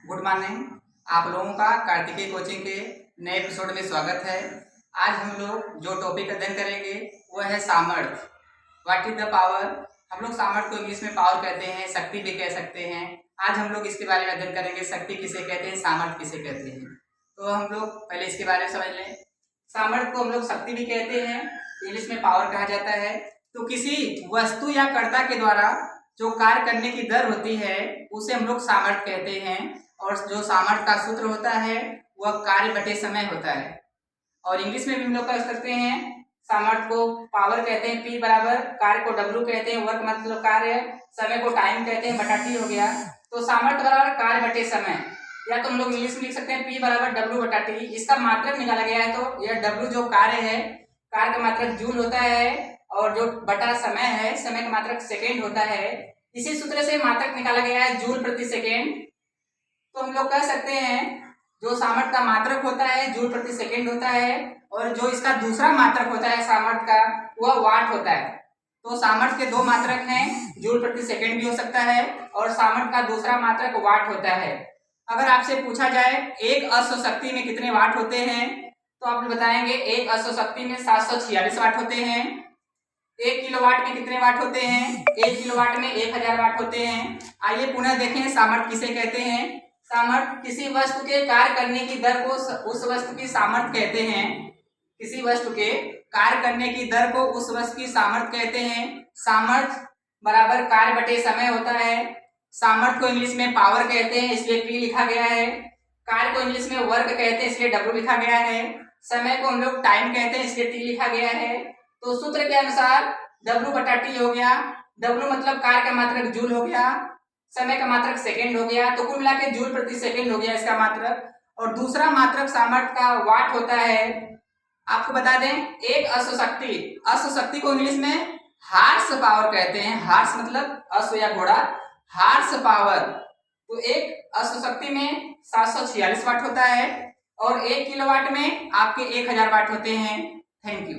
Good morning. आप लोगों का कार्तिकेय कोचिंग के नए एपिसोड में स्वागत है। आज हम लोग जो टॉपिक अध्ययन करेंगे वह है सामर्थ्य। What is the power. हम लोग सामर्थ्य को इंग्लिश में पावर कहते हैं, शक्ति भी कह सकते हैं। आज हम लोग इसके बारे में अध्ययन करेंगे, शक्ति किसे कहते हैं, सामर्थ्य किसे कहते हैं। तो हम लोग पहले इसके बारे में समझ लें। सामर्थ्य को हम लोग शक्ति भी कहते हैं, इंग्लिश में पावर कहा जाता है। तो किसी वस्तु या कर्ता के द्वारा जो कार्य करने की दर होती है उसे हम लोग सामर्थ्य कहते हैं। और जो सामर्थ्य का सूत्र होता है वह कार्य बटे समय होता है। और इंग्लिश में भी हम लोग कर सकते हैं, सामर्थ्य को पावर कहते हैं, P बराबर कार्य को W कहते हैं, वर्क मतलब कार्य, समय को टाइम कहते हैं, बटा T हो गया। तो सामर्थ्य बराबर कार्य बटे समय, या तो हम लोग इंग्लिश में लिख सकते हैं P बराबर W बटा T। इसका मात्रक निकाला गया है तो यह W जो कार्य है, कार्य का मात्रक जूल होता है, और जो बटा समय है, समय का मात्रक सेकेंड होता है। इसी सूत्र से मात्रक निकाला गया है जूल प्रति सेकेंड। तो हम लोग कह सकते हैं जो सामर्थ्य का मात्रक होता है जूल प्रति सेकेंड होता है, और जो इसका दूसरा मात्रक होता है सामर्थ्य का वह वाट होता है। तो सामर्थ्य के दो मात्रक हैं, जूल प्रति सेकेंड भी हो सकता है और सामर्थ्य का दूसरा मात्रक वाट होता है। अगर आपसे पूछा जाए एक अश्व शक्ति में कितने वाट होते हैं तो आप बताएंगे एक अश्व शक्ति में 746 वाट होते हैं। 1 किलोवाट में कितने वाट होते हैं, 1 किलोवाट में 1000 वाट होते हैं। आइए पुनः देखें सामर्थ्य किसे कहते हैं। सामर्थ्य किसी वस्तु के कार्य करने की दर को उस वस्तु की सामर्थ्य कहते हैं। किसी वस्तु के कार्य करने की दर को उस वस्तु की सामर्थ्य कहते हैं। सामर्थ्य बराबर कार्य बटे समय होता है। सामर्थ्य को इंग्लिश में पावर कहते हैं, इसलिए P लिखा गया है। कार्य को इंग्लिश में वर्क कहते हैं, इसलिए W लिखा गया है। समय को हम लोग टाइम कहते हैं, इसलिए T लिखा गया है। तो सूत्र के अनुसार W बटा T हो गया। W मतलब कार्य का मात्रक जूल हो गया, समय का मात्रक सेकेंड हो गया, तो कुल मिला के जूल प्रति सेकेंड हो गया इसका मात्रक। और दूसरा मात्रक सामर्थ्य का वाट होता है। आपको बता दें एक अश्व शक्ति को इंग्लिश में हार्स पावर कहते हैं। हार्स मतलब अश्व या घोड़ा, हार्स पावर। तो एक अश्व शक्ति में 746 वाट होता है और 1 किलोवाट में आपके 1000 वाट होते हैं। Thank you.